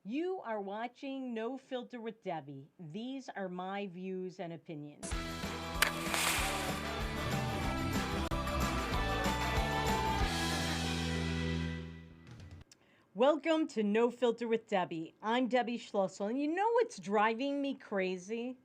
You are watching No Filter with Debbie. These are my views and opinions. Welcome to No Filter with Debbie. I'm Debbie Schlussel, and you know what's driving me crazy?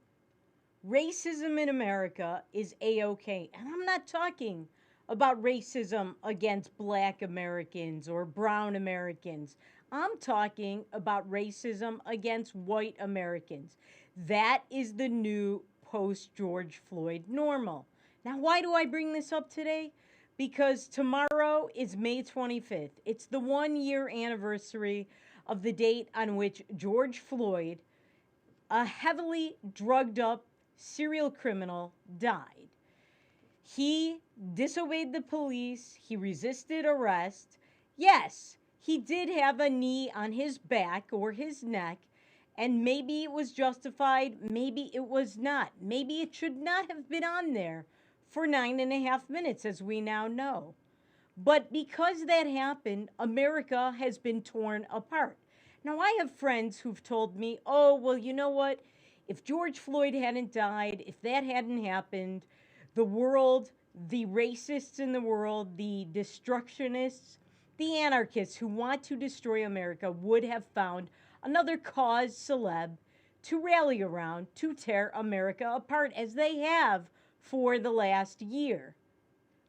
Racism in America is A-OK, and I'm not talking about racism against black Americans or brown Americans. I'm talking about racism against white Americans. That is the new post-George Floyd normal. Now, why do I bring this up today? Because tomorrow is May 25th. It's the 1 year anniversary of the date on which George Floyd, a heavily drugged up serial criminal, died. He disobeyed the police. He resisted arrest. Yes, he did have a knee on his back or his neck, and maybe it was justified, maybe it was not. Maybe it should not have been on there for 9.5 minutes, as we now know. But because that happened, America has been torn apart. Now, I have friends who've told me, oh, well, you know what? If George Floyd hadn't died, if that hadn't happened, the world, the racists in the world, the destructionists, the anarchists who want to destroy America would have found another cause celeb to rally around to tear America apart, as they have for the last year.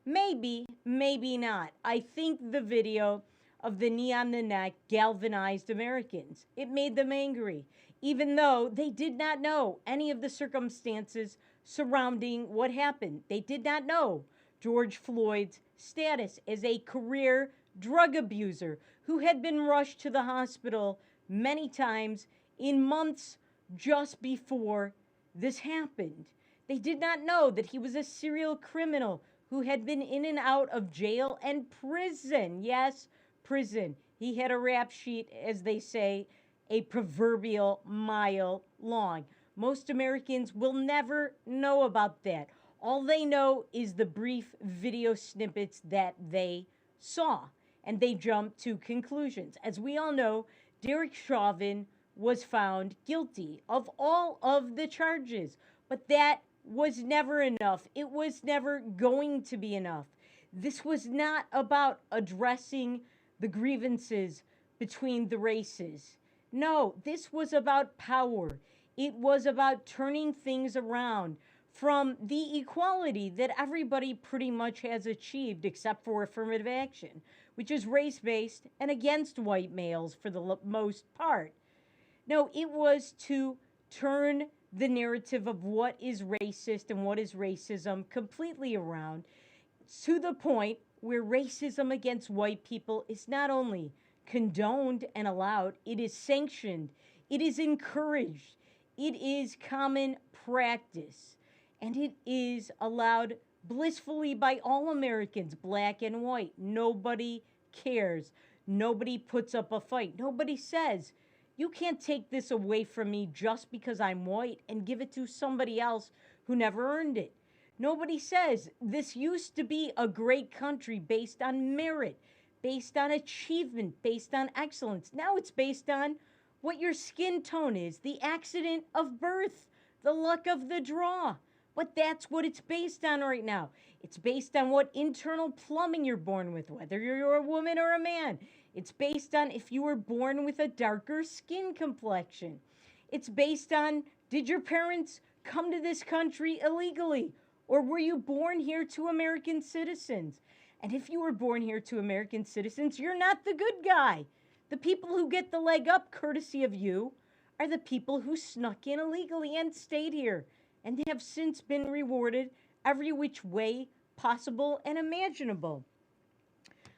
Maybe, maybe not. I think the video of the knee on the neck galvanized Americans. It made them angry, even though they did not know any of the circumstances surrounding what happened. They did not know George Floyd's status as a career drug abuser who had been rushed to the hospital many times in months just before this happened. They did not know that he was a serial criminal who had been in and out of jail and prison. Yes, prison. He had a rap sheet, as they say, a proverbial mile long. Most Americans will never know about that. All they know is the brief video snippets that they saw, and they jump to conclusions. As we all know, Derek Chauvin was found guilty of all of the charges, but that was never enough. It was never going to be enough. This was not about addressing the grievances between the races. No, this was about power. It was about turning things around from the equality that everybody pretty much has achieved, except for affirmative action, which is race-based and against white males for the most part. No, it was to turn the narrative of what is racist and what is racism completely around, to the point where racism against white people is not only condoned and allowed, it is sanctioned, it is encouraged, it is common practice, and it is allowed blissfully by all Americans, black and white. Nobody cares. Nobody puts up a fight. Nobody says, you can't take this away from me just because I'm white and give it to somebody else who never earned it. Nobody says this used to be a great country based on merit, based on achievement, based on excellence. Now it's based on what your skin tone is, the accident of birth, the luck of the draw. But that's what it's based on right now. It's based on what internal plumbing you're born with, whether you're a woman or a man. It's based on if you were born with a darker skin complexion. It's based on, did your parents come to this country illegally? Or were you born here to American citizens? And if you were born here to American citizens, you're not the good guy. The people who get the leg up courtesy of you are the people who snuck in illegally and stayed here, and they have since been rewarded every which way possible and imaginable.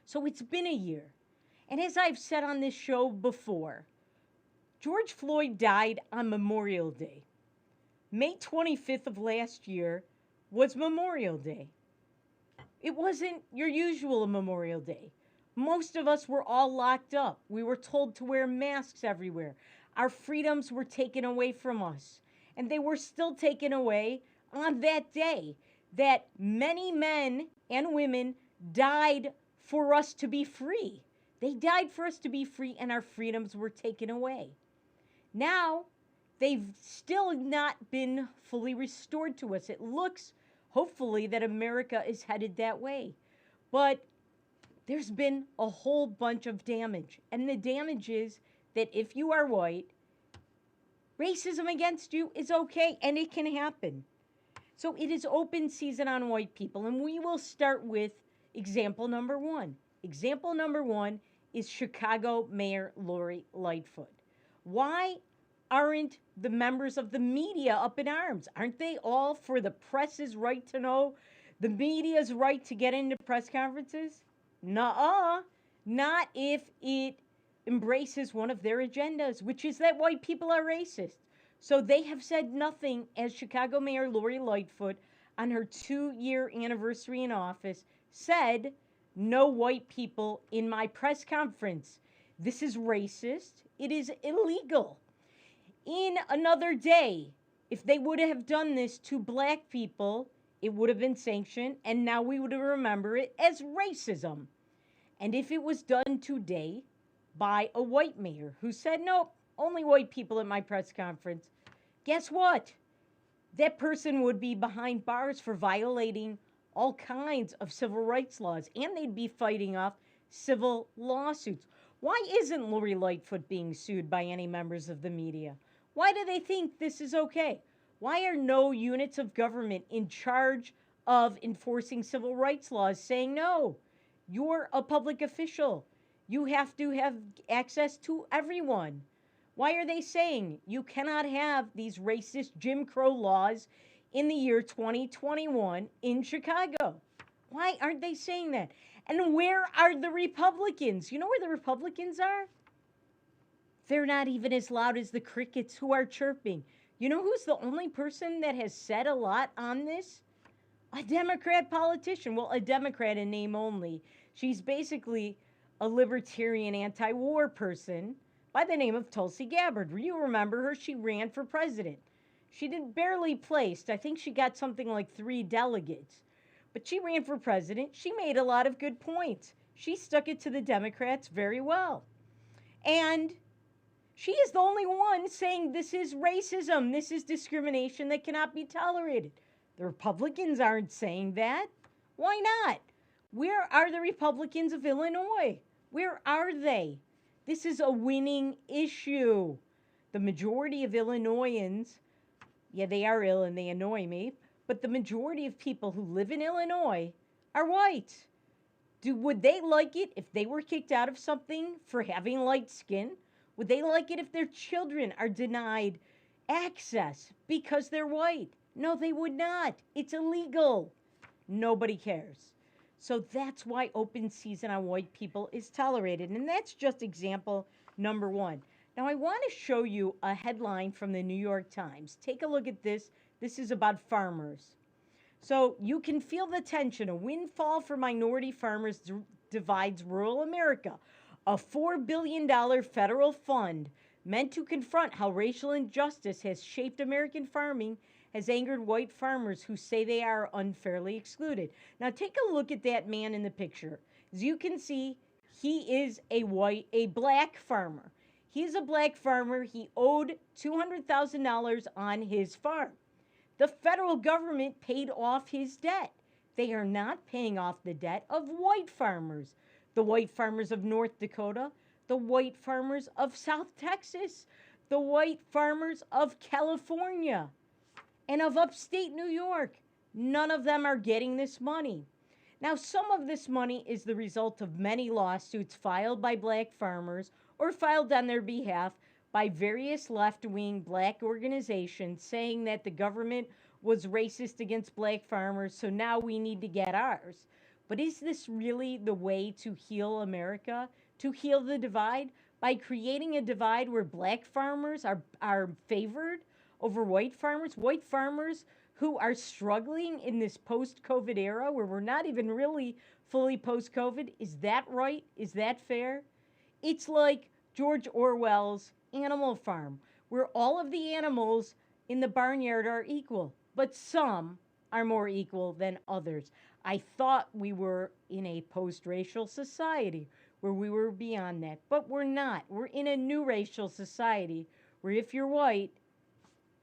So it's been a year. And as I've said on this show before, George Floyd died on Memorial Day. May 25th of last year was Memorial Day. It wasn't your usual Memorial Day. Most of us were all locked up. We were told to wear masks everywhere. Our freedoms were taken away from us. And they were still taken away on that day that many men and women died for us to be free. They died for us to be free, and our freedoms were taken away. Now, they've still not been fully restored to us. It looks, hopefully, that America is headed that way. But there's been a whole bunch of damage. And the damage is that if you are white, racism against you is okay and it can happen. So it is open season on white people. And we will start with example number one. Example number one is Chicago Mayor Lori Lightfoot. Why aren't the members of the media up in arms? Aren't they all for the press's right to know, the media's right to get into press conferences? Nuh-uh. Not if it embraces one of their agendas, which is that white people are racist. So they have said nothing as Chicago Mayor Lori Lightfoot on her 2-year anniversary in office said, no white people in my press conference. This is racist. It is illegal. In another day, if they would have done this to black people, it would have been sanctioned, and now we would remember it as racism. And if it was done today by a white mayor who said, nope, only white people at my press conference, guess what? That person would be behind bars for violating all kinds of civil rights laws, and they'd be fighting off civil lawsuits. Why isn't Lori Lightfoot being sued by any members of the media? Why do they think this is okay? Why are no units of government in charge of enforcing civil rights laws saying, no, you're a public official. You have to have access to everyone. Why are they saying you cannot have these racist Jim Crow laws in the year 2021 in Chicago? Why aren't they saying that? And where are the Republicans? You know where the Republicans are? They're not even as loud as the crickets who are chirping. You know who's the only person that has said a lot on this? A Democrat politician. Well, a Democrat in name only. She's basically a libertarian anti-war person by the name of Tulsi Gabbard. You remember her? She ran for president. She did barely placed. I think she got something like 3 delegates. But she ran for president. She made a lot of good points. She stuck it to the Democrats very well. And she is the only one saying this is racism. This is discrimination that cannot be tolerated. The Republicans aren't saying that. Why not? Where are the Republicans of Illinois? Where are they? This is a winning issue. The majority of Illinoisans, yeah, they are ill and they annoy me, but the majority of people who live in Illinois are white. Would they like it if they were kicked out of something for having light skin? Would they like it if their children are denied access because they're white? No, they would not. It's illegal. Nobody cares. So that's why open season on white people is tolerated. And that's just example number one. Now, I want to show you a headline from the New York Times. Take a look at this. This is about farmers. So you can feel the tension. A windfall for minority farmers divides rural America. A $4 billion federal fund meant to confront how racial injustice has shaped American farming has angered white farmers who say they are unfairly excluded. Now take a look at that man in the picture. As you can see, he is a black farmer. He's a black farmer. He owed $200,000 on his farm. The federal government paid off his debt. They are not paying off the debt of white farmers. The white farmers of North Dakota, the white farmers of South Texas, the white farmers of California, and of upstate New York. None of them are getting this money. Now, some of this money is the result of many lawsuits filed by black farmers or filed on their behalf by various left-wing black organizations saying that the government was racist against black farmers, so now we need to get ours. But is this really the way to heal America, to heal the divide? By creating a divide where black farmers are favored over white farmers who are struggling in this post-COVID era where we're not even really fully post-COVID. Is that right? Is that fair? It's like George Orwell's Animal Farm, where all of the animals in the barnyard are equal, but some are more equal than others. I thought we were in a post-racial society where we were beyond that, but we're not. We're in a new racial society where if you're white,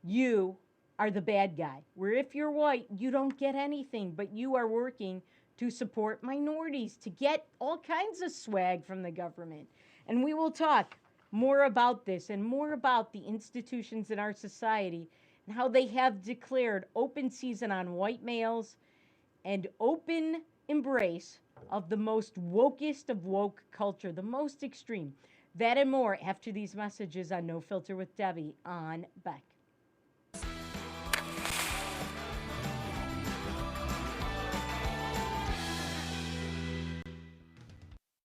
you are the bad guy. Where if you're white, you don't get anything, but you are working to support minorities, to get all kinds of swag from the government. And we will talk more about this and more about the institutions in our society and how they have declared open season on white males and open embrace of the most wokest of woke culture, the most extreme. That and more after these messages on No Filter with Debbie on Beck.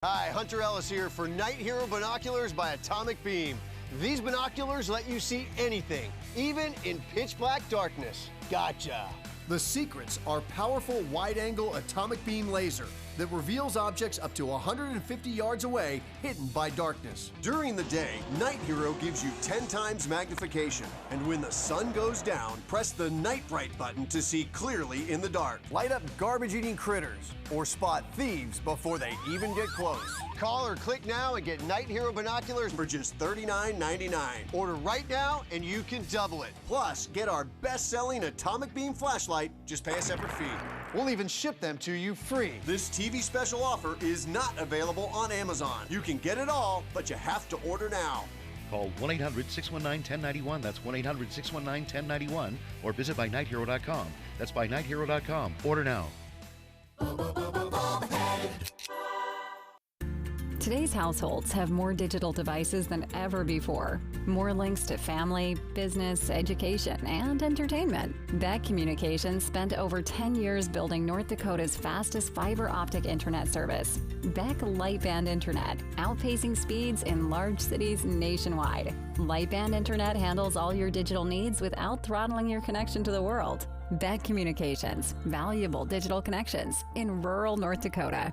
Hi, Hunter Ellis here for Night Hero Binoculars by Atomic Beam. These binoculars let you see anything, even in pitch black darkness. Gotcha. The secrets are powerful wide-angle atomic beam laser that reveals objects up to 150 yards away, hidden by darkness. During the day, Night Hero gives you 10 times magnification. And when the sun goes down, press the Night Bright button to see clearly in the dark. Light up garbage-eating critters or spot thieves before they even get close. Call or click now and get Night Hero binoculars for just $39.99. Order right now and you can double it. Plus, get our best-selling atomic beam flashlight. Just pay a separate fee. We'll even ship them to you free. This TV special offer is not available on Amazon. You can get it all, but you have to order now. Call 1-800-619-1091. That's 1-800-619-1091. Or visit bynighthero.com. That's bynighthero.com. Order now. Today's households have more digital devices than ever before. More links to family, business, education, and entertainment. Beck Communications spent over 10 years building North Dakota's fastest fiber optic internet service. Beck Lightband Internet, outpacing speeds in large cities nationwide. Lightband Internet handles all your digital needs without throttling your connection to the world. Beck Communications, valuable digital connections in rural North Dakota.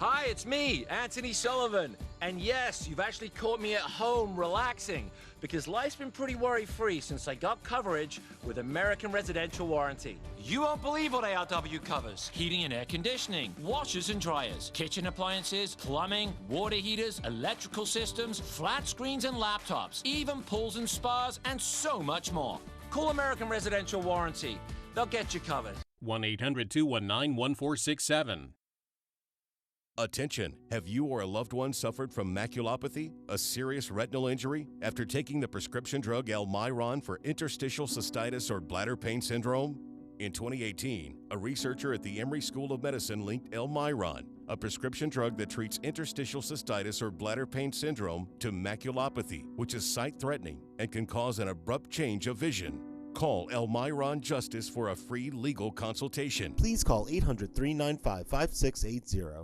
Hi, it's me, Anthony Sullivan. And yes, you've actually caught me at home relaxing because life's been pretty worry-free since I got coverage with American Residential Warranty. You won't believe what ARW covers. Heating and air conditioning, washers and dryers, kitchen appliances, plumbing, water heaters, electrical systems, flat screens and laptops, even pools and spas, and so much more. Call American Residential Warranty. They'll get you covered. 1-800-219-1467. Attention! Have you or a loved one suffered from maculopathy, a serious retinal injury, after taking the prescription drug Elmiron for interstitial cystitis or bladder pain syndrome? In 2018, a researcher at the Emory School of Medicine linked Elmiron, a prescription drug that treats interstitial cystitis or bladder pain syndrome, to maculopathy, which is sight-threatening and can cause an abrupt change of vision. Call Elmiron Justice for a free legal consultation. Please call 800-395-5680.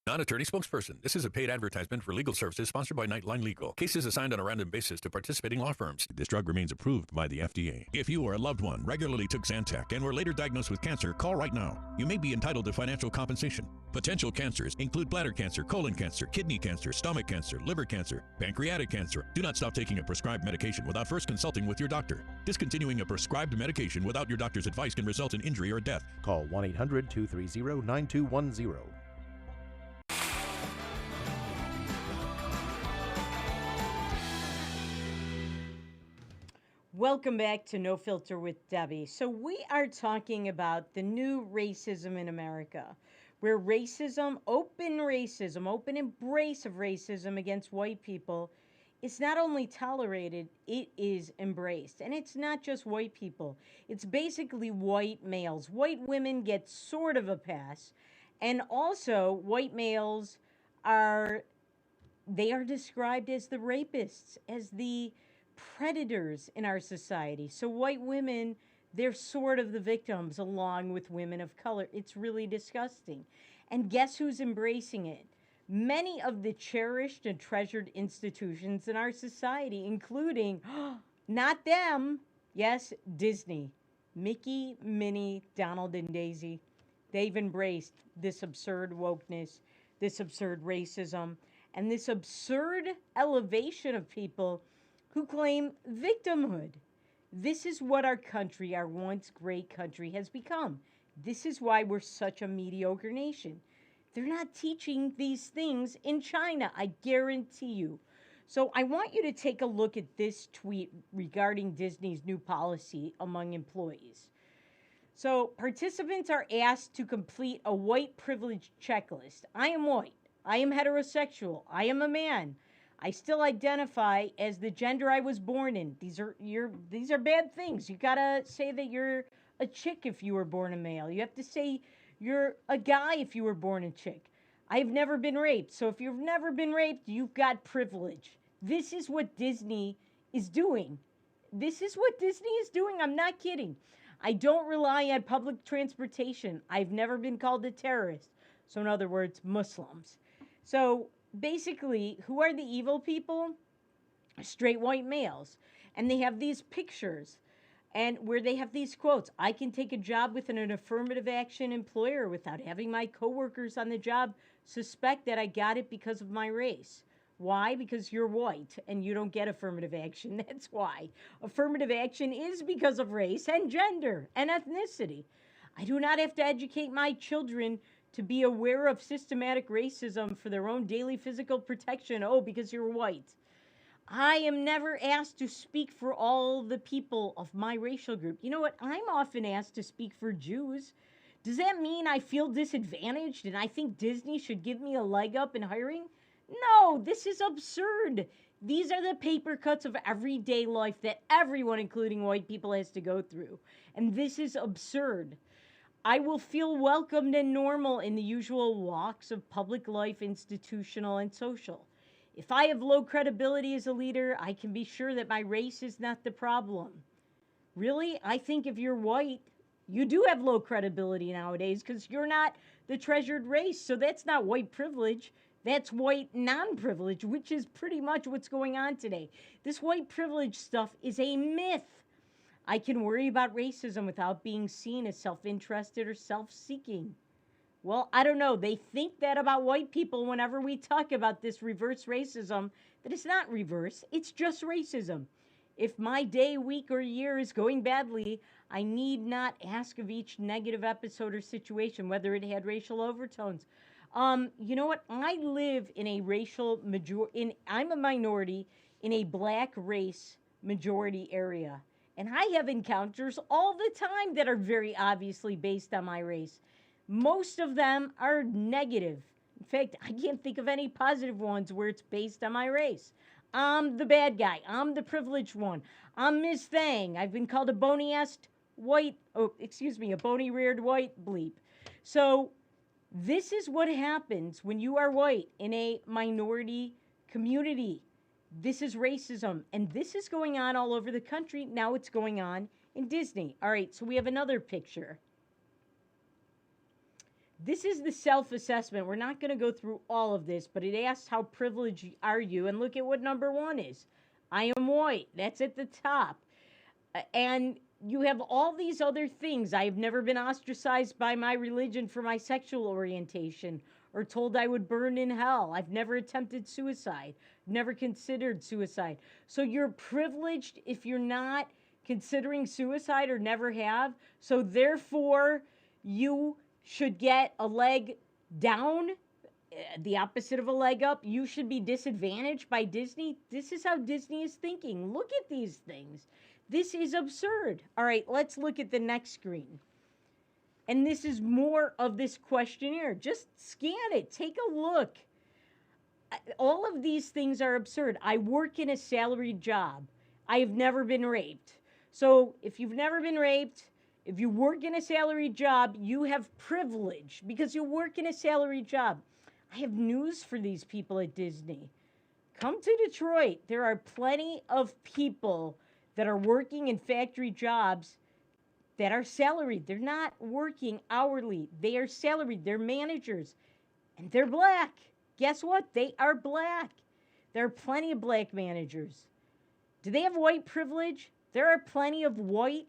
Non-attorney spokesperson. This is a paid advertisement for legal services sponsored by Nightline Legal. Cases assigned on a random basis to participating law firms. This drug remains approved by the FDA. If you or a loved one regularly took Zantac and were later diagnosed with cancer, call right now. You may be entitled to financial compensation. Potential cancers include bladder cancer, colon cancer, kidney cancer, stomach cancer, liver cancer, pancreatic cancer. Do not stop taking a prescribed medication without first consulting with your doctor. Discontinuing a prescribed medication without your doctor's advice can result in injury or death. Call 1-800-230-9210. Welcome back to No Filter with Debbie. So we are talking about the new racism in America, where racism, open embrace of racism against white people is not only tolerated, it is embraced. And it's not just white people. It's basically white males. White women get sort of a pass. And also white males are described as the rapists, as the predators in our society. So white women, they're sort of the victims along with women of color. It's really disgusting. And guess who's embracing it? Many of the cherished and treasured institutions in our society, including, not them, yes, Disney. Mickey, Minnie, Donald, and Daisy. They've embraced this absurd wokeness, this absurd racism, and this absurd elevation of people who claim victimhood. This is what our country, our once great country, has become. This is why we're such a mediocre nation. They're not teaching these things in China, I guarantee you. So I want you to take a look at this tweet regarding Disney's new policy among employees. So participants are asked to complete a white privilege checklist. I am white. I am heterosexual. I am a man. I still identify as the gender I was born in. These are bad things. You gotta say that you're a chick if you were born a male. You have to say you're a guy if you were born a chick. I've never been raped. So if you've never been raped, you've got privilege. This is what Disney is doing. This is what Disney is doing. I'm not kidding. I don't rely on public transportation. I've never been called a terrorist. So in other words, Muslims. So basically, who are the evil people? Straight white males. And they have these pictures and where they have these quotes. I can take a job with an affirmative action employer without having my coworkers on the job suspect that I got it because of my race. Why? Because you're white and you don't get affirmative action. That's why. Affirmative action is because of race and gender and ethnicity. I do not have to educate my children to be aware of systematic racism for their own daily physical protection. Oh, because you're white. I am never asked to speak for all the people of my racial group. You know what? I'm often asked to speak for Jews. Does that mean I feel disadvantaged and I think Disney should give me a leg up in hiring? No, this is absurd. These are the paper cuts of everyday life that everyone, including white people, has to go through. And this is absurd. I will feel welcomed and normal in the usual walks of public life, institutional and social. If I have low credibility as a leader, I can be sure that my race is not the problem. Really? I think if you're white, you do have low credibility nowadays because you're not the treasured race. So that's not white privilege. That's white non-privilege, which is pretty much what's going on today. This white privilege stuff is a myth. I can worry about racism without being seen as self-interested or self-seeking. Well, I don't know. They think that about white people whenever we talk about this reverse racism, that it's not reverse, it's just racism. If my day, week, or year is going badly, I need not ask of each negative episode or situation whether it had racial overtones. You know what? I live in a I'm a minority in a black race majority area. And I have encounters all the time that are very obviously based on my race. Most of them are negative. In fact, I can't think of any positive ones where it's based on my race. I'm the bad guy. I'm the privileged one. I'm Ms. Thang. I've been called a bony-reared white bleep. So this is what happens when you are white in a minority community. This is racism, and this is going on all over the country. Now it's going on in Disney. All right, so we have another picture. This is the self-assessment. We're not going to go through all of this, but it asks how privileged are you, and look at what number 1 is. I am white. That's at the top. And you have all these other things. I have never been ostracized by my religion for my sexual orientation or told I would burn in hell. I've never attempted suicide, never considered suicide. So you're privileged if you're not considering suicide or never have. So therefore, you should get a leg down, the opposite of a leg up. You should be disadvantaged by Disney. This is how Disney is thinking. Look at these things. This is absurd. All right, let's look at the next screen. And this is more of this questionnaire. Just scan it. Take a look. All of these things are absurd. I work in a salaried job. I have never been raped. So if you've never been raped, if you work in a salaried job, you have privilege because you work in a salaried job. I have news for these people at Disney. Come to Detroit. There are plenty of people that are working in factory jobs that are salaried. They're not working hourly. They are salaried. They're managers. And they're black. Guess what? They are black. There are plenty of black managers. Do they have white privilege? There are plenty of white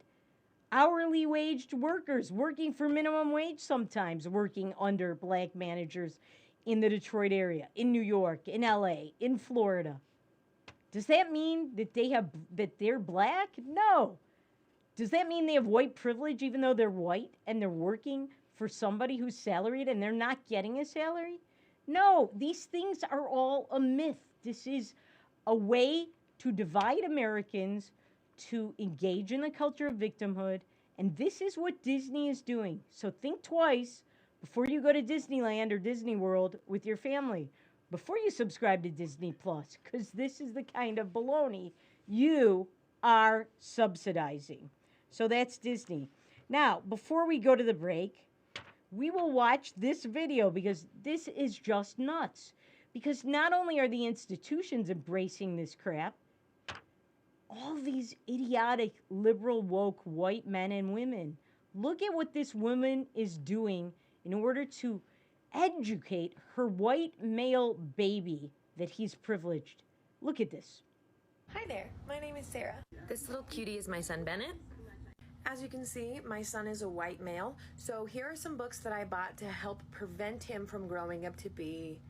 hourly waged workers working for minimum wage sometimes, working under black managers in the Detroit area, in New York, in LA, in Florida. Does that mean that they're black? No. Does that mean they have white privilege even though they're white and they're working for somebody who's salaried and they're not getting a salary? No, these things are all a myth. This is a way to divide Americans, to engage in the culture of victimhood, and this is what Disney is doing. So think twice before you go to Disneyland or Disney World with your family, before you subscribe to Disney Plus, because this is the kind of baloney you are subsidizing. So that's Disney. Now, before we go to the break, we will watch this video because this is just nuts. Because not only are the institutions embracing this crap, all these idiotic, liberal, woke white men and women. Look at what this woman is doing in order to educate her white male baby that he's privileged. Look at this. Hi there, my name is Sarah. This little cutie is my son Bennett. As you can see, my son is a white male, so here are some books that I bought to help prevent him from growing up to be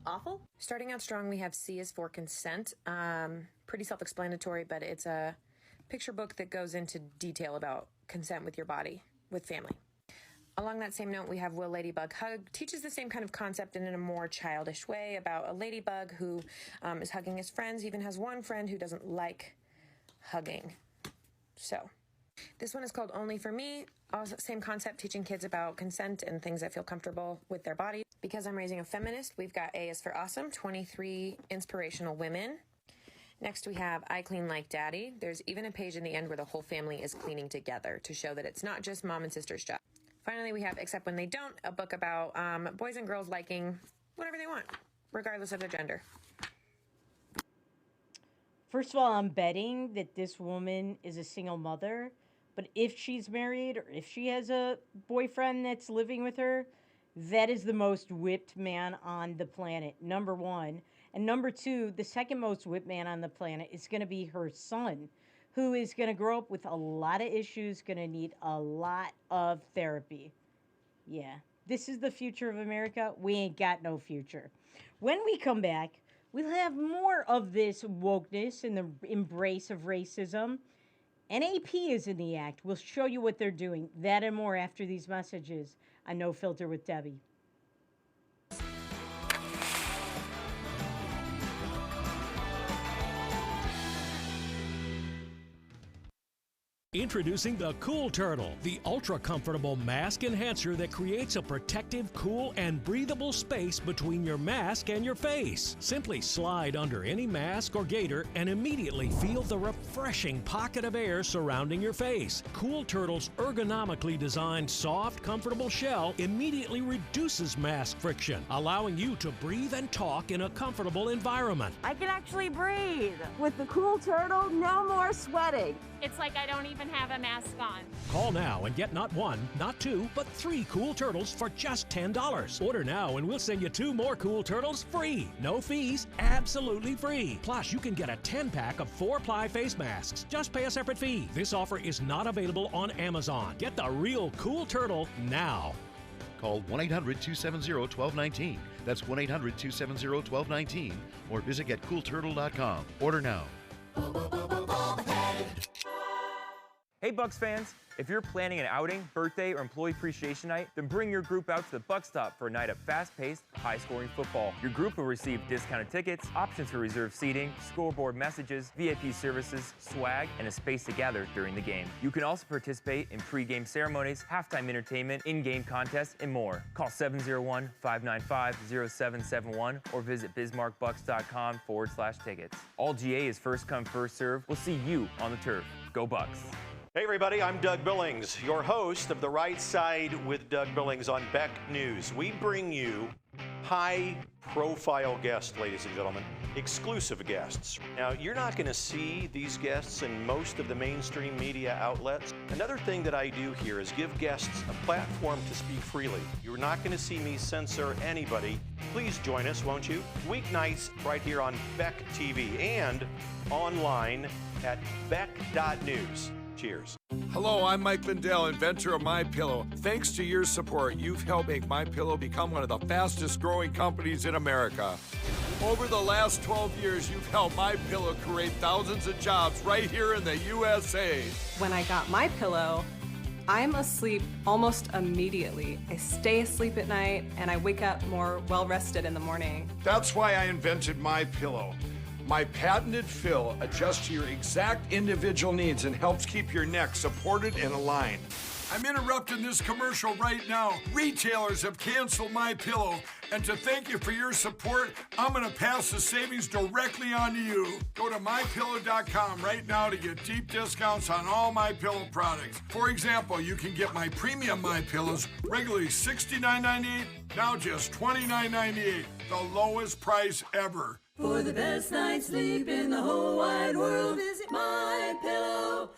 awful. Starting out strong, we have C is for Consent. Pretty self-explanatory, but it's a picture book that goes into detail about consent with your body, with family. Along that same note, we have Will Ladybug Hug. Teaches the same kind of concept and in a more childish way about a ladybug who is hugging his friends. He even has one friend who doesn't like hugging. So, this one is called Only for Me. Also, same concept, teaching kids about consent and things that feel comfortable with their body. Because I'm raising a feminist, we've got A is for Awesome, 23 inspirational women. Next, we have I Clean Like Daddy. There's even a page in the end where the whole family is cleaning together to show that it's not just mom and sister's job. Finally, we have Except When They Don't, a book about boys and girls liking whatever they want, regardless of their gender. First of all, I'm betting that this woman is a single mother, but if she's married or if she has a boyfriend that's living with her, that is the most whipped man on the planet, number one. And number two, the second most whipped man on the planet is going to be her son, who is going to grow up with a lot of issues, going to need a lot of therapy. Yeah, this is the future of America. We ain't got no future. When we come back, we'll have more of this wokeness and the embrace of racism. NAP is in the act. We'll show you what they're doing. That and more after these messages on No Filter with Debbie. Introducing the Cool Turtle, the ultra-comfortable mask enhancer that creates a protective, cool, and breathable space between your mask and your face. Simply slide under any mask or gaiter and immediately feel the refreshing pocket of air surrounding your face. Cool Turtle's ergonomically designed, soft, comfortable shell immediately reduces mask friction, allowing you to breathe and talk in a comfortable environment. I can actually breathe. With the Cool Turtle, no more sweating. It's like I don't even have a mask on. Call now and get not one, not two, but 3 Cool Turtles for just $10. Order now and we'll send you 2 more Cool Turtles free. No fees, absolutely free. Plus, you can get a 10-pack of 4-ply face masks. Just pay a separate fee. This offer is not available on Amazon. Get the real Cool Turtle now. Call 1-800-270-1219. That's 1-800-270-1219. Or visit getcoolturtle.com. Order now. Hey Bucks fans, if you're planning an outing, birthday, or employee appreciation night, then bring your group out to the Buck Stop for a night of fast-paced, high-scoring football. Your group will receive discounted tickets, options for reserved seating, scoreboard messages, VIP services, swag, and a space to gather during the game. You can also participate in pre-game ceremonies, halftime entertainment, in-game contests, and more. Call 701-595-0771 or visit bismarckbucks.com/tickets. All GA is first come, first serve. We'll see you on the turf. Go Bucks! Hey everybody, I'm Doug Billings, your host of The Right Side with Doug Billings on Beck News. We bring you high-profile guests, ladies and gentlemen, exclusive guests. Now, you're not going to see these guests in most of the mainstream media outlets. Another thing that I do here is give guests a platform to speak freely. You're not going to see me censor anybody. Please join us, won't you? Weeknights right here on Beck TV and online at beck.news. Cheers. Hello, I'm Mike Lindell, inventor of MyPillow. Thanks to your support, you've helped make MyPillow become one of the fastest growing companies in America. Over the last 12 years, you've helped MyPillow create thousands of jobs right here in the USA. When I got MyPillow, I'm asleep almost immediately. I stay asleep at night and I wake up more well-rested in the morning. That's why I invented MyPillow. My patented fill adjusts to your exact individual needs and helps keep your neck supported and aligned. I'm interrupting this commercial right now. Retailers have canceled My Pillow, and to thank you for your support, I'm going to pass the savings directly on to you. Go to MyPillow.com right now to get deep discounts on all My Pillow products. For example, you can get my premium My Pillows regularly $69.98, now just $29.98, the lowest price ever. For the best night's sleep in the whole wide world, visit MyPillow.com.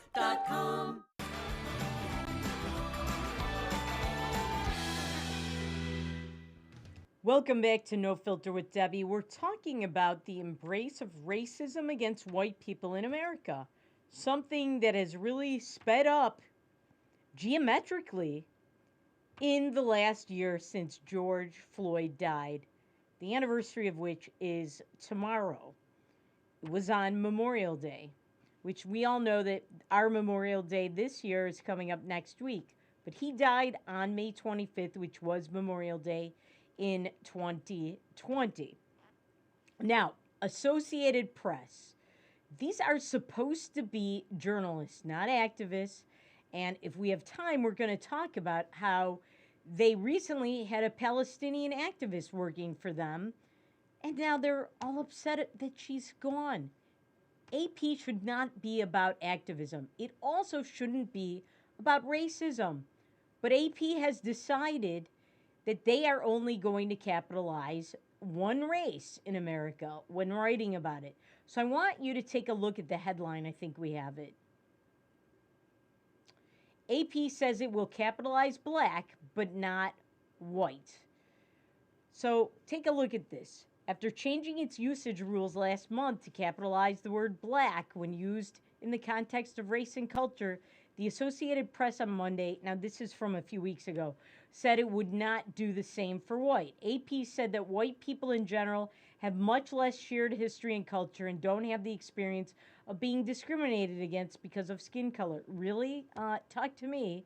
Welcome back to No Filter with Debbie. We're talking about the embrace of racism against white people in America, something that has really sped up geometrically in the last year since George Floyd died, the anniversary of which is tomorrow. It was on Memorial Day, which we all know that our Memorial Day this year is coming up next week. But he died on May 25th, which was Memorial Day in 2020. Now, Associated Press. These are supposed to be journalists, not activists. And if we have time, we're going to talk about how they recently had a Palestinian activist working for them, and now they're all upset that she's gone. AP should not be about activism. It also shouldn't be about racism. But AP has decided that they are only going to capitalize one race in America when writing about it. So I want you to take a look at the headline. I think we have it. AP says it will capitalize black, but not white. So take a look at this. After changing its usage rules last month to capitalize the word black when used in the context of race and culture, the Associated Press on Monday, now this is from a few weeks ago, said it would not do the same for white. AP said that white people in general have much less shared history and culture and don't have the experience of being discriminated against because of skin color. Really? Talk to me.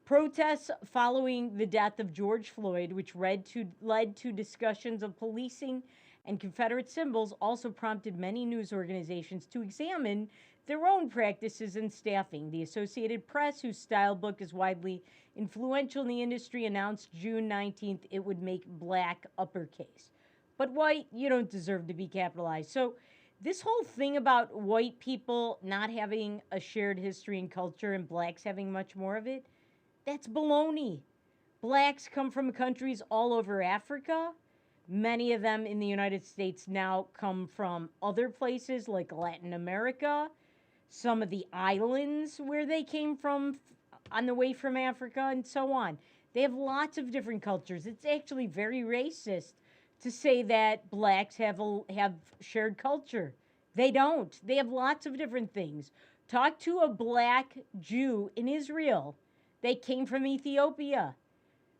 Protests following the death of George Floyd, which led to discussions of policing and Confederate symbols, also prompted many news organizations to examine their own practices and staffing. The Associated Press, whose style book is widely influential in the industry, announced June 19th it would make black uppercase. But white, you don't deserve to be capitalized. So this whole thing about white people not having a shared history and culture and blacks having much more of it, that's baloney. Blacks come from countries all over Africa. Many of them in the United States now come from other places like Latin America, some of the islands where they came from on the way from Africa, and so on. They have lots of different cultures. It's actually very racist to say that blacks have shared culture. They don't. They have lots of different things. Talk to a black Jew in Israel. They came from Ethiopia,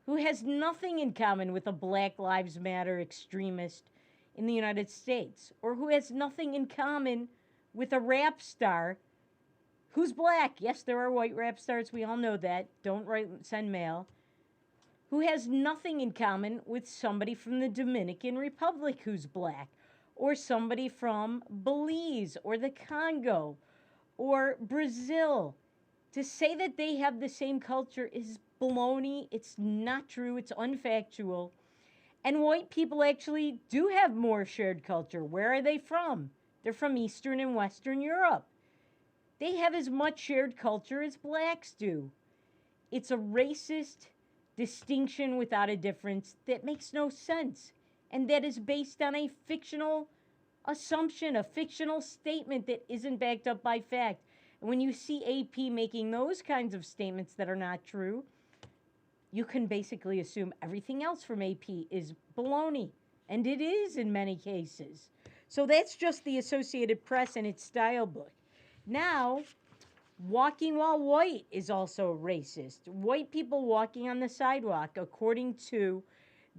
who has nothing in common with a Black Lives Matter extremist in the United States, or who has nothing in common with a rap star who's black. Yes, there are white rap stars. We all know that. Don't send mail. Who has nothing in common with somebody from the Dominican Republic who's black, or somebody from Belize or the Congo or Brazil. To say that they have the same culture is baloney. It's not true. It's unfactual. And white people actually do have more shared culture. Where are they from? They're from Eastern and Western Europe. They have as much shared culture as blacks do. It's a racist distinction without a difference that makes no sense. And that is based on a fictional assumption, a fictional statement that isn't backed up by fact. And when you see AP making those kinds of statements that are not true, you can basically assume everything else from AP is baloney. And it is in many cases. So that's just the Associated Press and its style book. Now, walking while white is also racist. White people walking on the sidewalk, according to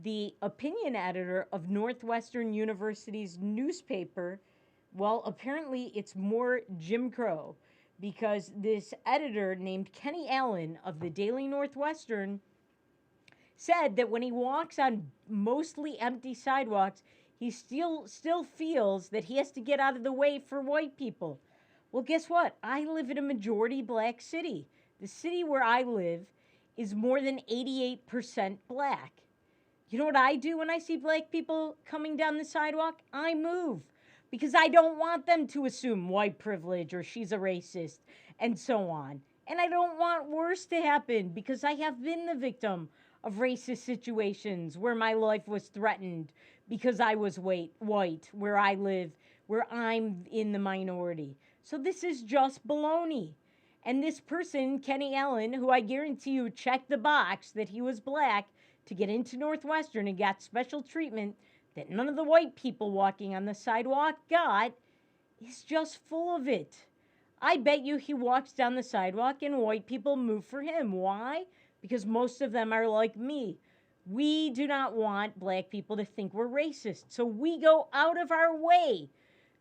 the opinion editor of Northwestern University's newspaper, well, apparently it's more Jim Crow, because this editor named Kenny Allen of the Daily Northwestern said that when he walks on mostly empty sidewalks, He still feels that he has to get out of the way for white people. Well, guess what? I live in a majority black city. The city where I live is more than 88% black. You know what I do when I see black people coming down the sidewalk? I move because I don't want them to assume white privilege or she's a racist and so on. And I don't want worse to happen because I have been the victim of racist situations where my life was threatened because I was white, where I live, where I'm in the minority. So this is just baloney. And this person, Kenny Allen, who I guarantee you checked the box that he was black to get into Northwestern and got special treatment that none of the white people walking on the sidewalk got, is just full of it. I bet you he walks down the sidewalk and white people move for him. Why? Because most of them are like me. We do not want black people to think we're racist. So we go out of our way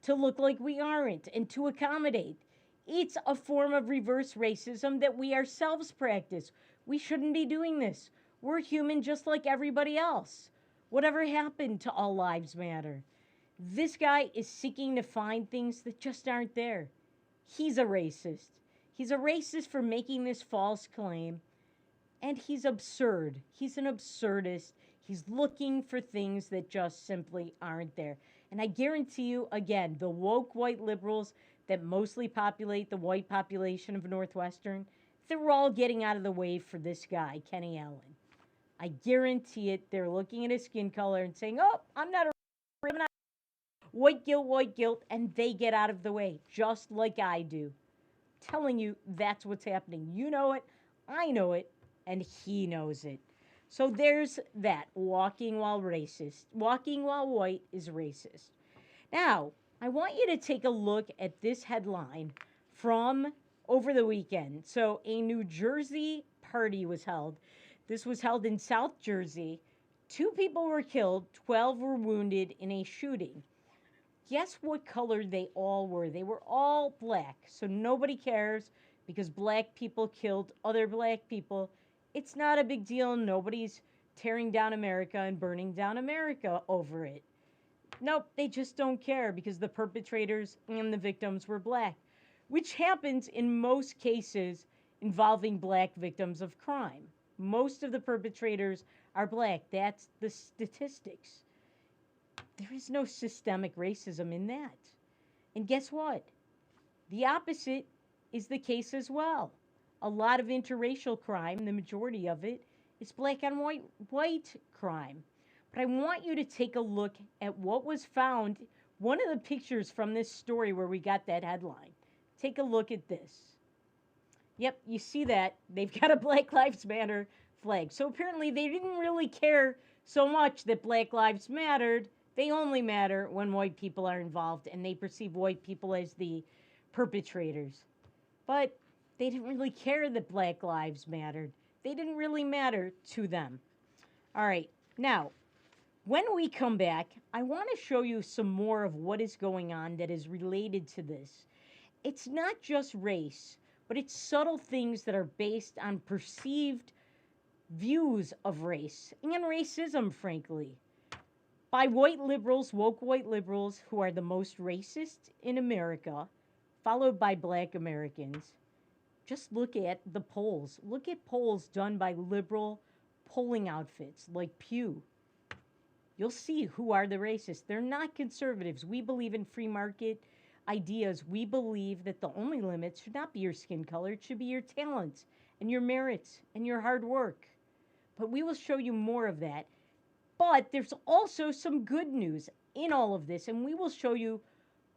to look like we aren't and to accommodate. It's a form of reverse racism that we ourselves practice. We shouldn't be doing this. We're human just like everybody else. Whatever happened to All Lives Matter? This guy is seeking to find things that just aren't there. He's a racist. He's a racist for making this false claim. And he's absurd. He's an absurdist. He's looking for things that just simply aren't there. And I guarantee you, again, the woke white liberals that mostly populate the white population of Northwestern, they're all getting out of the way for this guy, Kenny Allen. I guarantee it. They're looking at his skin color and saying, oh, I'm not white guilt, and they get out of the way, just like I do. Telling you that's what's happening. You know it, I know it, and he knows it. So there's that, walking while racist. Walking while white is racist. Now, I want you to take a look at this headline from over the weekend. So a New Jersey party was held. This was held in South Jersey. 2 people were killed, 12 were wounded in a shooting. Guess what color they all were? They were all black. So nobody cares because black people killed other black people. It's not a big deal. Nobody's tearing down America and burning down America over it. Nope, they just don't care because the perpetrators and the victims were black, which happens in most cases involving black victims of crime. Most of the perpetrators are black. That's the statistics. There is no systemic racism in that. And guess what? The opposite is the case as well. A lot of interracial crime, the majority of it, is black on white crime. But I want you to take a look at what was found, one of the pictures from this story where we got that headline. Take a look at this. Yep, you see that. They've got a Black Lives Matter flag. So apparently they didn't really care so much that Black Lives mattered. They only matter when white people are involved and they perceive white people as the perpetrators. But they didn't really care that Black Lives mattered. They didn't really matter to them. All right, now, when we come back, I want to show you some more of what is going on that is related to this. It's not just race, but it's subtle things that are based on perceived views of race and racism, frankly, by white liberals, woke white liberals, who are the most racist in America, followed by black Americans. Just look at the polls. Look at polls done by liberal polling outfits like Pew. You'll see who are the racists. They're not conservatives. We believe in free market ideas. We believe that the only limit should not be your skin color. It should be your talents and your merits and your hard work. But we will show you more of that. But there's also some good news in all of this, and we will show you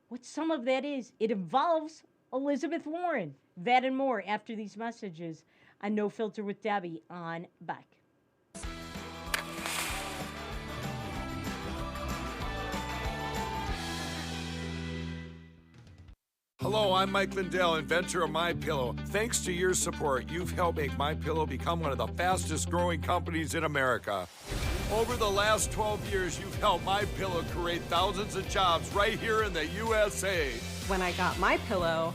what some of that is. It involves Elizabeth Warren. That and more after these messages on No Filter with Debbie on Back. Hello, I'm Mike Lindell, inventor of MyPillow. Thanks to your support, you've helped make MyPillow become one of the fastest growing companies in America. Over the last 12 years, you've helped MyPillow create thousands of jobs right here in the USA. When I got MyPillow,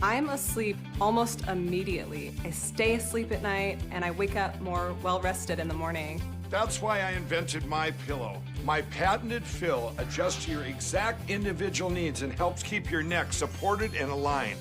I'm asleep almost immediately. I stay asleep at night and I wake up more well-rested in the morning. That's why I invented MyPillow. My patented fill adjusts to your exact individual needs and helps keep your neck supported and aligned.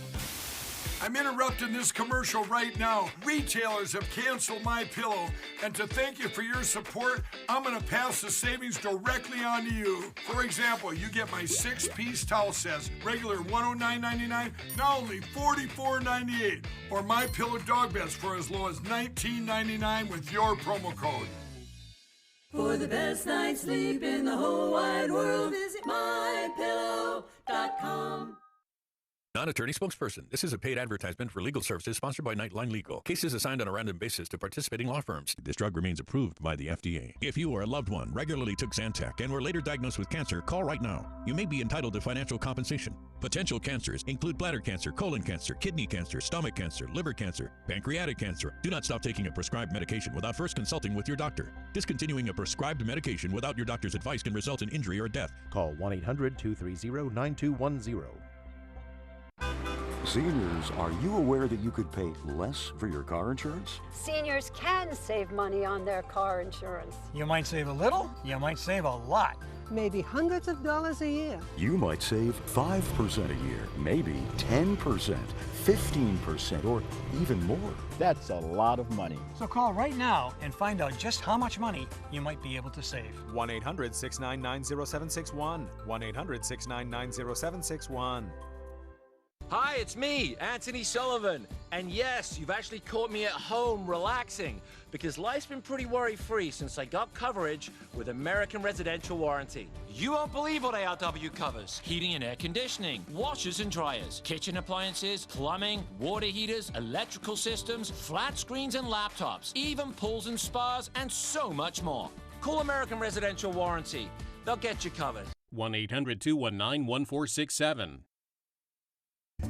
I'm interrupting this commercial right now. Retailers have canceled My Pillow, and to thank you for your support, I'm going to pass the savings directly on to you. For example, you get my 6-piece towel sets, regular $109.99, now only $44.98, or My Pillow dog beds for as low as $19.99 with your promo code. For the best night's sleep in the whole wide world, visit mypillow.com. Non-attorney spokesperson. This is a paid advertisement for legal services sponsored by Nightline Legal. Cases assigned on a random basis to participating law firms. This drug remains approved by the FDA. If you or a loved one regularly took Zantac and were later diagnosed with cancer, call right now. You may be entitled to financial compensation. Potential cancers include bladder cancer, colon cancer, kidney cancer, stomach cancer, liver cancer, pancreatic cancer. Do not stop taking a prescribed medication without first consulting with your doctor. Discontinuing a prescribed medication without your doctor's advice can result in injury or death. Call 1-800-230-9210. Seniors, are you aware that you could pay less for your car insurance? Seniors can save money on their car insurance. You might save a little, you might save a lot. Maybe hundreds of dollars a year. You might save 5% a year, maybe 10%, 15%, or even more. That's a lot of money. So call right now and find out just how much money you might be able to save. 1-800-699-0761. 1-800-699-0761. Hi, it's me, Anthony Sullivan. And yes, you've actually caught me at home relaxing because life's been pretty worry-free since I got coverage with American Residential Warranty. You won't believe what ARW covers. Heating and air conditioning, washers and dryers, kitchen appliances, plumbing, water heaters, electrical systems, flat screens and laptops, even pools and spas, and so much more. Call American Residential Warranty. They'll get you covered. 1-800-219-1467.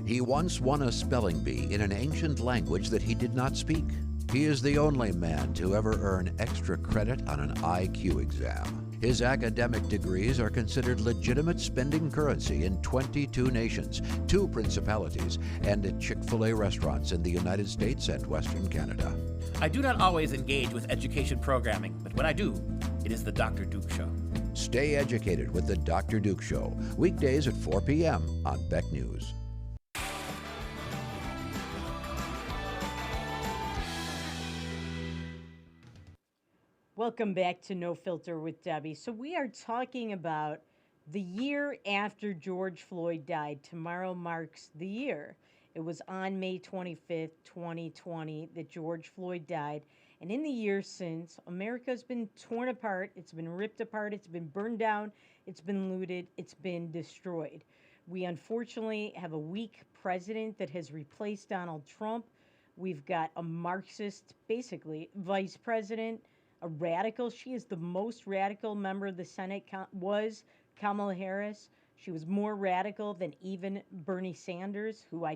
He once won a spelling bee in an ancient language that he did not speak. He is the only man to ever earn extra credit on an IQ exam. His academic degrees are considered legitimate spending currency in 22 nations, 2 principalities, and at Chick-fil-A restaurants in the United States and Western Canada. I do not always engage with education programming, but when I do, it is the Dr. Duke Show. Stay educated with the Dr. Duke Show, weekdays at 4 p.m. on Beck News. Welcome back to No Filter with Debbie. So we are talking about the year after George Floyd died. Tomorrow marks the year. It was on May 25th, 2020 that George Floyd died. And in the years since, America's been torn apart. It's been ripped apart. It's been burned down. It's been looted. It's been destroyed. We unfortunately have a weak president that has replaced Donald Trump. We've got a Marxist, basically, vice president, a radical. She is the most radical member of the Senate, was Kamala Harris. She was more radical than even Bernie Sanders, who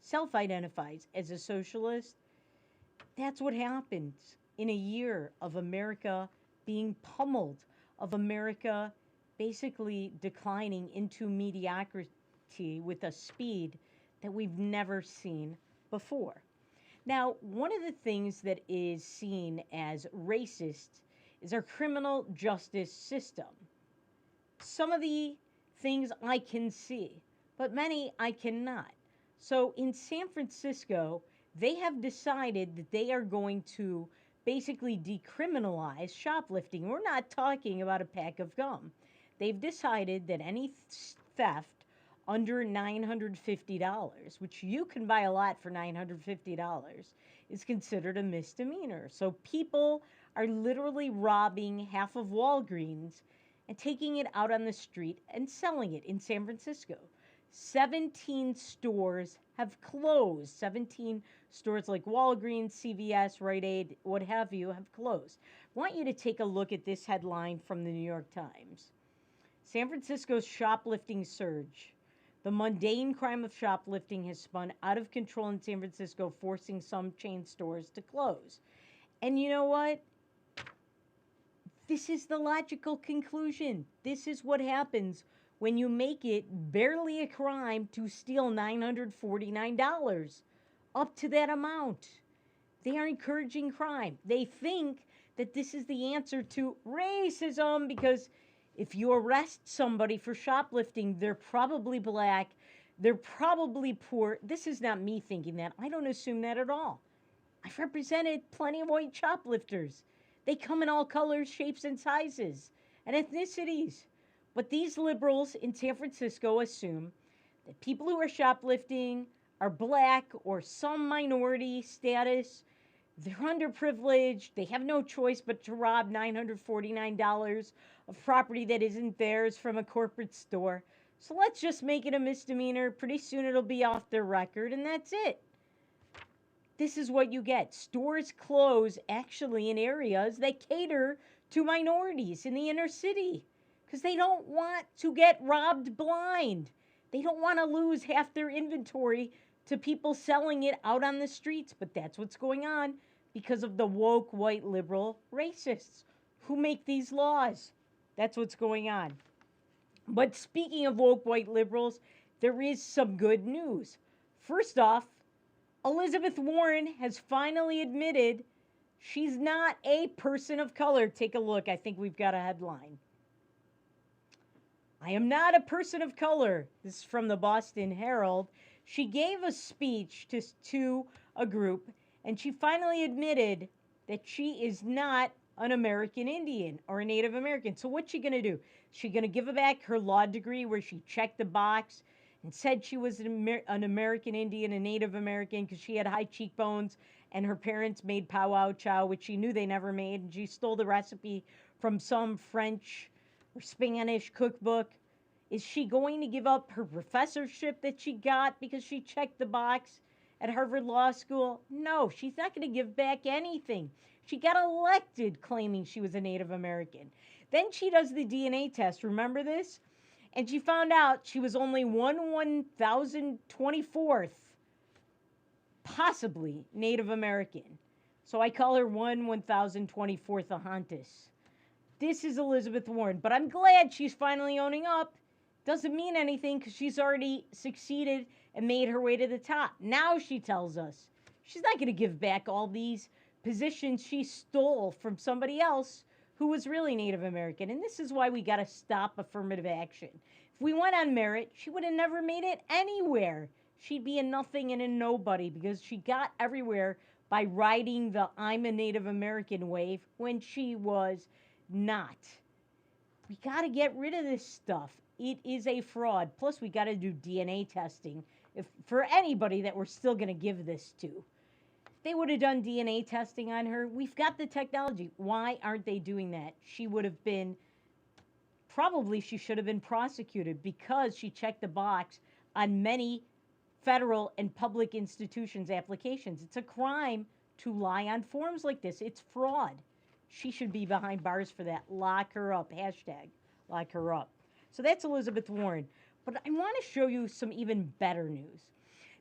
self-identifies as a socialist. That's what happens in a year of America being pummeled, of America basically declining into mediocrity with a speed that we've never seen before. Now, one of the things that is seen as racist is our criminal justice system. Some of the things I can see, but many I cannot. So in San Francisco, they have decided that they are going to basically decriminalize shoplifting. We're not talking about a pack of gum. They've decided that any theft under $950, which you can buy a lot for $950, is considered a misdemeanor. So people are literally robbing half of Walgreens and taking it out on the street and selling it in San Francisco. 17 stores have closed. 17 stores like Walgreens, CVS, Rite Aid, what have you, have closed. I want you to take a look at this headline from the New York Times. San Francisco's shoplifting surge. The mundane crime of shoplifting has spun out of control in San Francisco, forcing some chain stores to close. And you know what? This is the logical conclusion. This is what happens when you make it barely a crime to steal $949, up to that amount. They are encouraging crime. They think that this is the answer to racism, because if you arrest somebody for shoplifting, they're probably black, they're probably poor. This is not me thinking that. I don't assume that at all. I've represented plenty of white shoplifters. They come in all colors, shapes, and sizes, and ethnicities. But these liberals in San Francisco assume that people who are shoplifting are black or some minority status. They're underprivileged. They have no choice but to rob $949 of property that isn't theirs from a corporate store. So let's just make it a misdemeanor. Pretty soon it'll be off their record, and that's it. This is what you get. Stores close actually in areas that cater to minorities in the inner city because they don't want to get robbed blind. They don't want to lose half their inventory to people selling it out on the streets. But that's what's going on because of the woke white liberal racists who make these laws. That's what's going on. But speaking of woke white liberals, there is some good news. First off, Elizabeth Warren has finally admitted she's not a person of color. Take a look. I think we've got a headline. I am not a person of color. This is from the Boston Herald. She gave a speech to a group, and she finally admitted that she is not an American Indian or a Native American. So what's she going to do? She's going to give back her law degree where she checked the box and said she was an American Indian, a Native American, because she had high cheekbones and her parents made pow wow chow, which she knew they never made, and she stole the recipe from some French or Spanish cookbook. Is she going to give up her professorship that she got because she checked the box at Harvard Law School? No, she's not going to give back anything. She got elected claiming she was a Native American. Then she does the DNA test. Remember this? And she found out she was only 1/1024th possibly Native American. So I call her 1/1024th Ahontis. This is Elizabeth Warren. But I'm glad she's finally owning up. Doesn't mean anything because she's already succeeded and made her way to the top. Now she tells us she's not going to give back all these positions she stole from somebody else who was really Native American. And this is why we got to stop affirmative action. If we went on merit, she would have never made it anywhere. She'd be a nothing and a nobody because she got everywhere by riding the I'm a Native American wave when she was not. We got to get rid of this stuff. It is a fraud. Plus, we got to do DNA testing for anybody that we're still going to give this to. If they would have done DNA testing on her, we've got the technology. Why aren't they doing that? She would have been, probably she should have been prosecuted because she checked the box on many federal and public institutions' applications. It's a crime to lie on forms like this. It's fraud. She should be behind bars for that. Lock her up. Hashtag lock her up. So that's Elizabeth Warren. But I want to show you some even better news.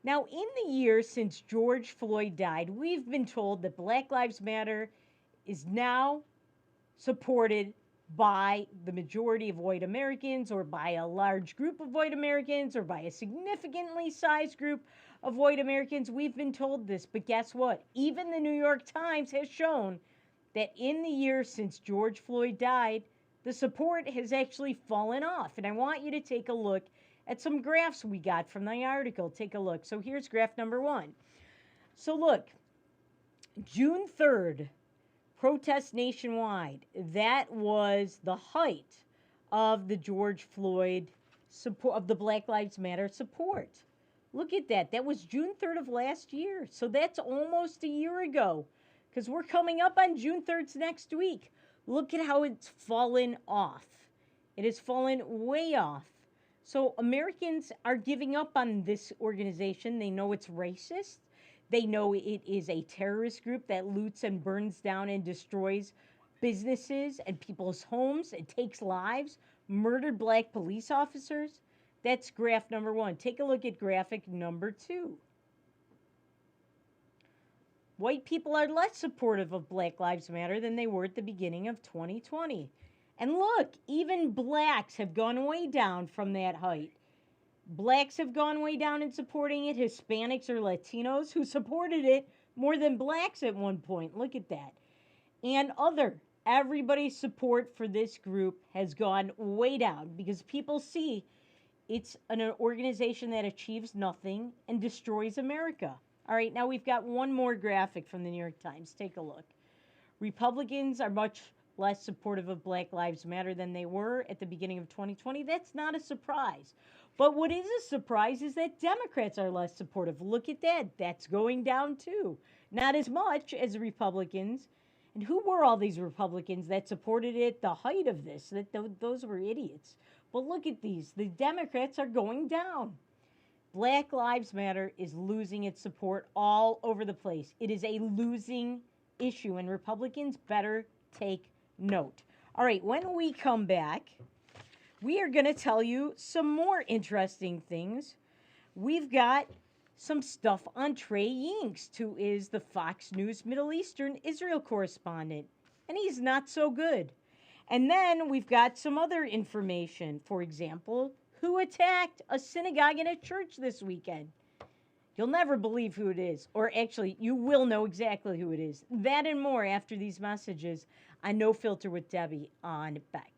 Now, in the years since George Floyd died, we've been told that Black Lives Matter is now supported by the majority of white Americans or by a large group of white Americans or by a significantly sized group of white Americans. We've been told this, but guess what? Even the New York Times has shown that in the years since George Floyd died, the support has actually fallen off. And I want you to take a look at some graphs we got from the article. Take a look. So here's graph number 1. So look, June 3rd, protests nationwide. That was the height of the George Floyd support, of the Black Lives Matter support. Look at that. That was June 3rd of last year. So that's almost a year ago because we're coming up on June 3rd next week. Look at how it's fallen off. It has fallen way off. So Americans are giving up on this organization. They know it's racist. They know it is a terrorist group that loots and burns down and destroys businesses and people's homes and takes lives, murdered black police officers. That's graph number 1. Take a look at graphic number 2. White people are less supportive of Black Lives Matter than they were at the beginning of 2020. And look, even blacks have gone way down from that height. Blacks have gone way down in supporting it. Hispanics or Latinos who supported it more than blacks at one point. Look at that. and other. Everybody's support for this group has gone way down because people see it's an organization that achieves nothing and destroys America. All right, now we've got one more graphic from the New York Times. Take a look. Republicans are much less supportive of Black Lives Matter than they were at the beginning of 2020. That's not a surprise. But what is a surprise is that Democrats are less supportive. Look at that. That's going down too. Not as much as Republicans. And who were all these Republicans that supported it at the height of this? Those were idiots. But look at these. The Democrats are going down. Black Lives Matter is losing its support all over the place. It is a losing issue, and Republicans better take note. All right, when we come back, we are going to tell you some more interesting things. We've got some stuff on Trey Yingst, who is the Fox News Middle Eastern Israel correspondent, and he's not so good. And then we've got some other information. For example, who attacked a synagogue and a church this weekend? You'll never believe who it is. Or actually, you will know exactly who it is. That and more after these messages on No Filter with Debbie on Beck.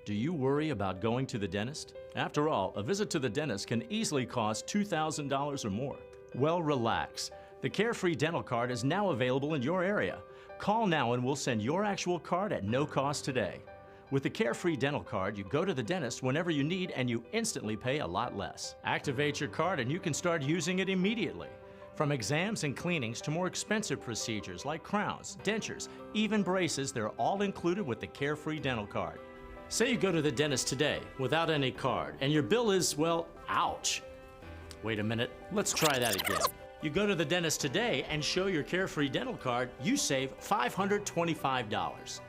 Do you worry about going to the dentist? After all, a visit to the dentist can easily cost $2,000 or more. Well, relax. The Carefree Dental Card is now available in your area. Call now and we'll send your actual card at no cost today. With the Carefree Dental Card, you go to the dentist whenever you need and you instantly pay a lot less. Activate your card and you can start using it immediately. From exams and cleanings to more expensive procedures like crowns, dentures, even braces, they're all included with the Carefree Dental Card. Say you go to the dentist today without any card and your bill is, well, ouch. Wait a minute, let's try that again. You go to the dentist today and show your Carefree Dental Card, you save $525.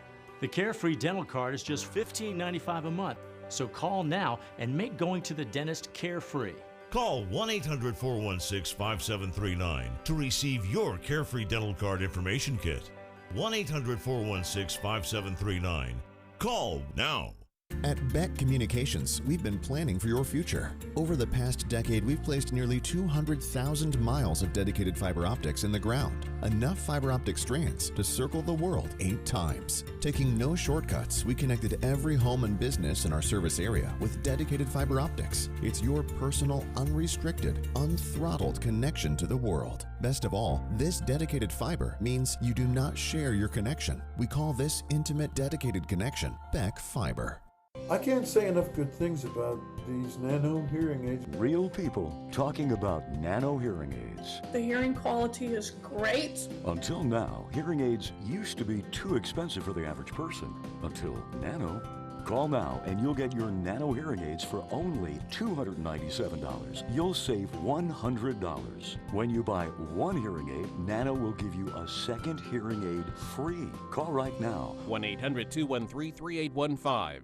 The Carefree Dental Card is just $15.95 a month, so call now and make going to the dentist carefree. Call 1-800-416-5739 to receive your Carefree Dental Card information kit. 1-800-416-5739. Call now. At Beck Communications, we've been planning for your future. Over the past decade, we've placed nearly 200,000 miles of dedicated fiber optics in the ground. Enough fiber optic strands to circle the world 8 times. Taking no shortcuts, we connected every home and business in our service area with dedicated fiber optics. It's your personal, unrestricted, unthrottled connection to the world. Best of all, this dedicated fiber means you do not share your connection. We call this intimate dedicated connection Beck Fiber. I can't say enough good things about these nano hearing aids. Real people talking about nano hearing aids. The hearing quality is great. Until now, hearing aids used to be too expensive for the average person. Until nano. Call now and you'll get your nano hearing aids for only $297. You'll save $100. When you buy one hearing aid, Nano will give you a second hearing aid free. Call right now. 1-800-213-3815.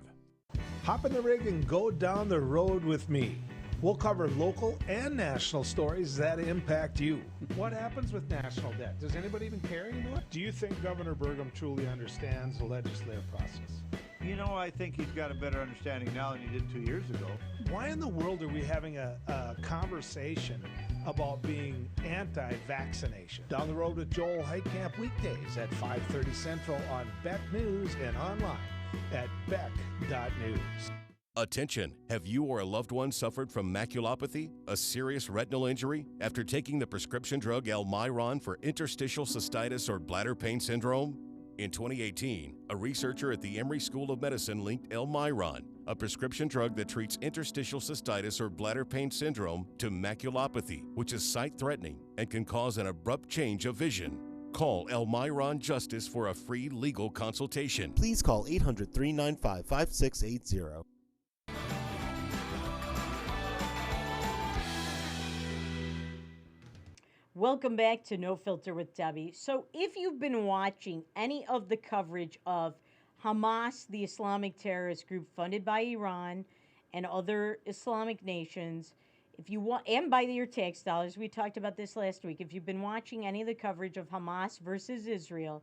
Hop in the rig and go down the road with me. We'll cover local and national stories that impact you. What happens with national debt? Does anybody even care anymore? Do you think Governor Burgum truly understands the legislative process? You know, I think he's got a better understanding now than he did 2 years ago. Why in the world are we having a conversation about being anti-vaccination? Down the road with Joel Heitkamp weekdays at 5:30 Central on Beck News and online at beck.news. Attention! Have you or a loved one suffered from maculopathy, a serious retinal injury, after taking the prescription drug Elmiron for interstitial cystitis or bladder pain syndrome? In 2018, a researcher at the Emory School of Medicine linked Elmiron, a prescription drug that treats interstitial cystitis or bladder pain syndrome, to maculopathy, which is sight-threatening and can cause an abrupt change of vision. Call Elmiron Justice for a free legal consultation. Please call 800-395-5680. Welcome back to No Filter with Debbie. So if you've been watching any of the coverage of Hamas, the Islamic terrorist group funded by Iran and other Islamic nations, if you want, and by your tax dollars, we talked about this last week. If you've been watching any of the coverage of Hamas versus Israel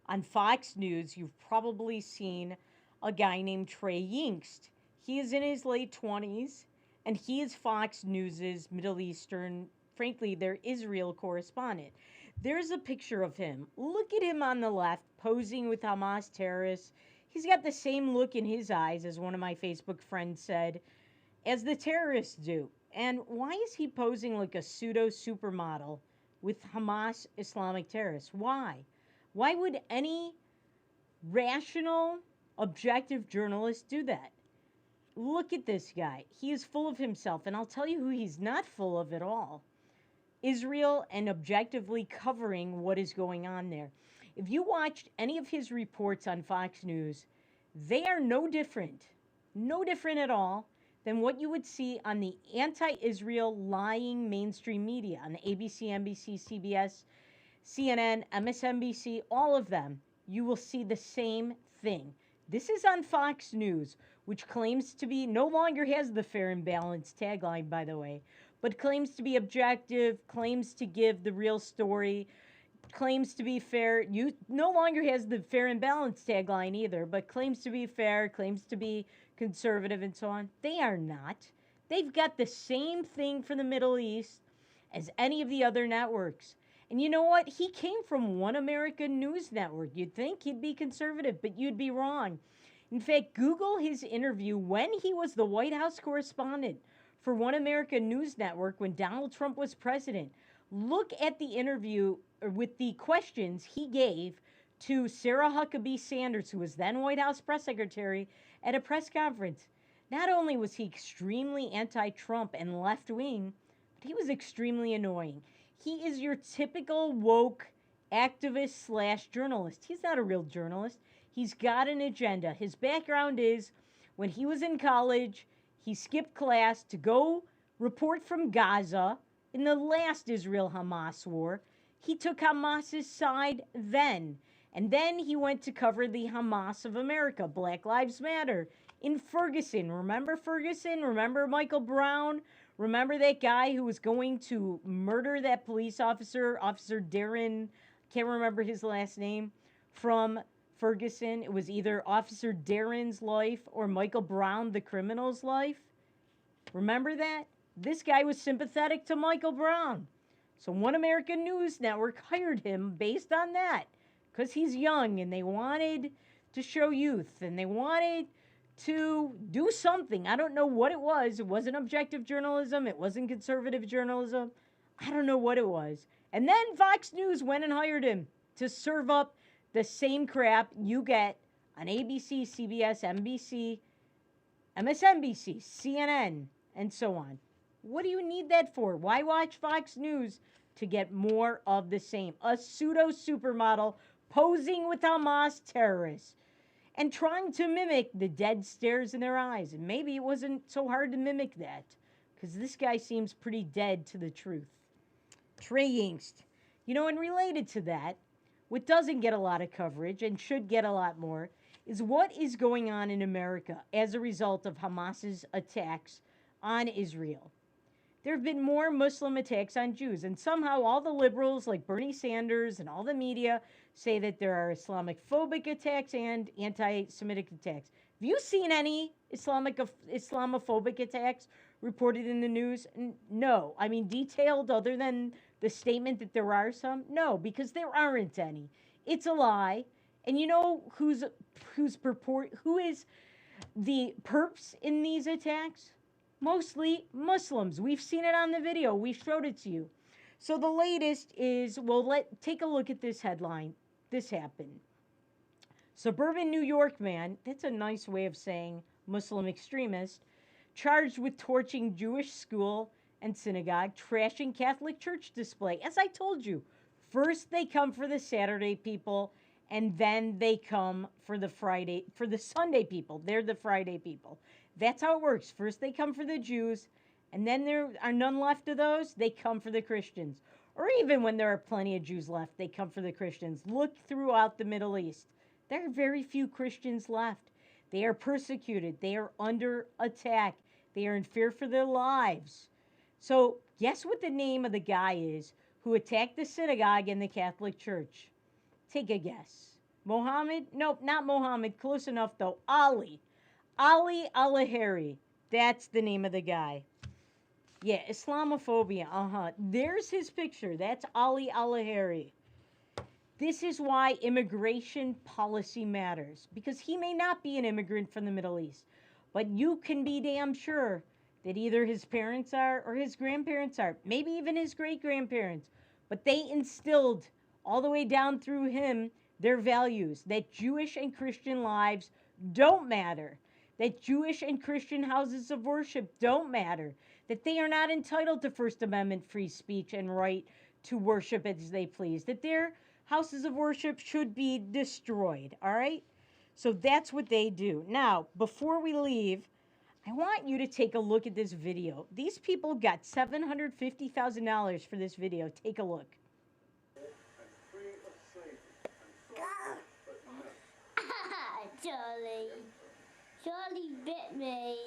on Fox News, you've probably seen a guy named Trey Yingst. He is in his late 20s, And he is Fox News's Middle Eastern, frankly, their Israel correspondent. There's a picture of him. Look at him on the left, posing with Hamas terrorists. He's got the same look in his eyes, as one of my Facebook friends said, as the terrorists do. And why is he posing like a pseudo supermodel with Hamas Islamic terrorists? Why? Why would any rational, objective journalist do that? Look at this guy. He is full of himself, and I'll tell you who he's not full of at all. Israel, and objectively covering what is going on there. If you watched any of his reports on Fox News, they are no different at all than what you would see on the anti-Israel lying mainstream media, on ABC, NBC, CBS, CNN, MSNBC, all of them. You will see the same thing. This is on Fox News, which claims to be, no longer has the fair and balanced tagline, by the way, but claims to be objective, claims to give the real story, claims to be fair. You no longer has the fair and balanced tagline either, but claims to be fair, claims to be conservative, and so on. They are not. They've got the same thing for the Middle East as any of the other networks. And you know what? He came from One American News Network. You'd think he'd be conservative, but you'd be wrong. In fact, Google his interview when he was the White House correspondent for One American News Network when Donald Trump was president. Look at the interview with the questions he gave to Sarah Huckabee Sanders, who was then White House press secretary, at a press conference. Not only was he extremely anti-Trump and left-wing, but he was extremely annoying. He is your typical woke activist slash journalist. He's not a real journalist. He's got an agenda. His background is when he was in college, he skipped class to go report from Gaza in the last Israel-Hamas war. He took Hamas's side then. And then he went to cover the Hamas of America, Black Lives Matter, in Ferguson. Remember Ferguson? Remember Michael Brown? Remember that guy who was going to murder that police officer, Officer Darren, can't remember his last name, from Ferguson? It was either Officer Darren's life or Michael Brown, the criminal's life. Remember that? This guy was sympathetic to Michael Brown. So One American News Network hired him based on that, because he's young and they wanted to show youth and they wanted to do something. I don't know what it was. It wasn't objective journalism. It wasn't conservative journalism. I don't know what it was. And then Fox News went and hired him to serve up the same crap you get on ABC, CBS, NBC, MSNBC, CNN, and so on. What do you need that for? Why watch Fox News? To get more of the same. A pseudo supermodel posing with Hamas terrorists and trying to mimic the dead stares in their eyes. And maybe it wasn't so hard to mimic that, because this guy seems pretty dead to the truth. Trey Yingst. You know, and related to that, what doesn't get a lot of coverage and should get a lot more is what is going on in America as a result of Hamas's attacks on Israel. There have been more Muslim attacks on Jews, and somehow all the liberals like Bernie Sanders and all the media say that there are Islamophobic attacks and anti-Semitic attacks. Have you seen any Islamophobic attacks reported in the news? No. I mean, detailed other than the statement that there are some? No, because there aren't any. It's a lie. And you know who is the perps in these attacks? Mostly Muslims. We've seen it on the video. We showed it to you. So the latest is, well, take a look at this headline. This happened. Suburban New York man, that's a nice way of saying Muslim extremist, charged with torching Jewish school and synagogue, trashing Catholic church display. As I told you, first they come for the Saturday people, and then they come for the Sunday people. They're the Friday people. That's how it works. First they come for the Jews, and then there are none left of those, they come for the Christians. Or even when there are plenty of Jews left, they come for the Christians. Look throughout the Middle East. There are very few Christians left. They are persecuted. They are under attack. They are in fear for their lives. So guess what the name of the guy is who attacked the synagogue and the Catholic Church? Take a guess. Mohammed? Nope, not Mohammed. Close enough, though. Ali. Ali Alaheri. That's the name of the guy. Yeah, Islamophobia. There's his picture. That's Ali Alahari. This is why immigration policy matters. Because he may not be an immigrant from the Middle East, but you can be damn sure that either his parents are or his grandparents are, maybe even his great-grandparents. But they instilled all the way down through him their values, that Jewish and Christian lives don't matter, that Jewish and Christian houses of worship don't matter, that they are not entitled to First Amendment free speech and right to worship as they please, that their houses of worship should be destroyed, all right? So that's what they do. Now, before we leave, I want you to take a look at this video. These people got $750,000 for this video. Take a look. Charlie bit me.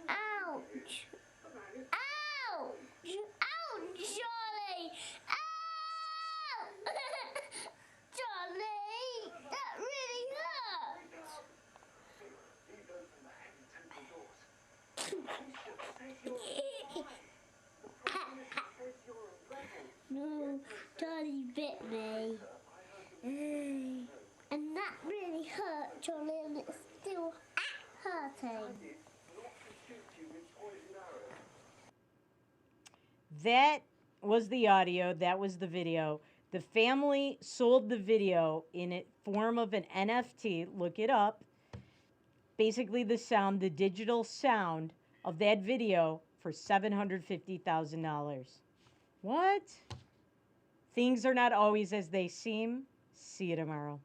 Ouch! Ouch! Ouch, Charlie! Ow! Charlie, that really hurts. No, Charlie bit me. And that really hurt, Charlie, and it's still hurting. That was the audio. That was the video. The family sold the video in a form of an NFT. Look it up. Basically, the sound, the digital sound of that video for $750,000. What? Things are not always as they seem. See you tomorrow.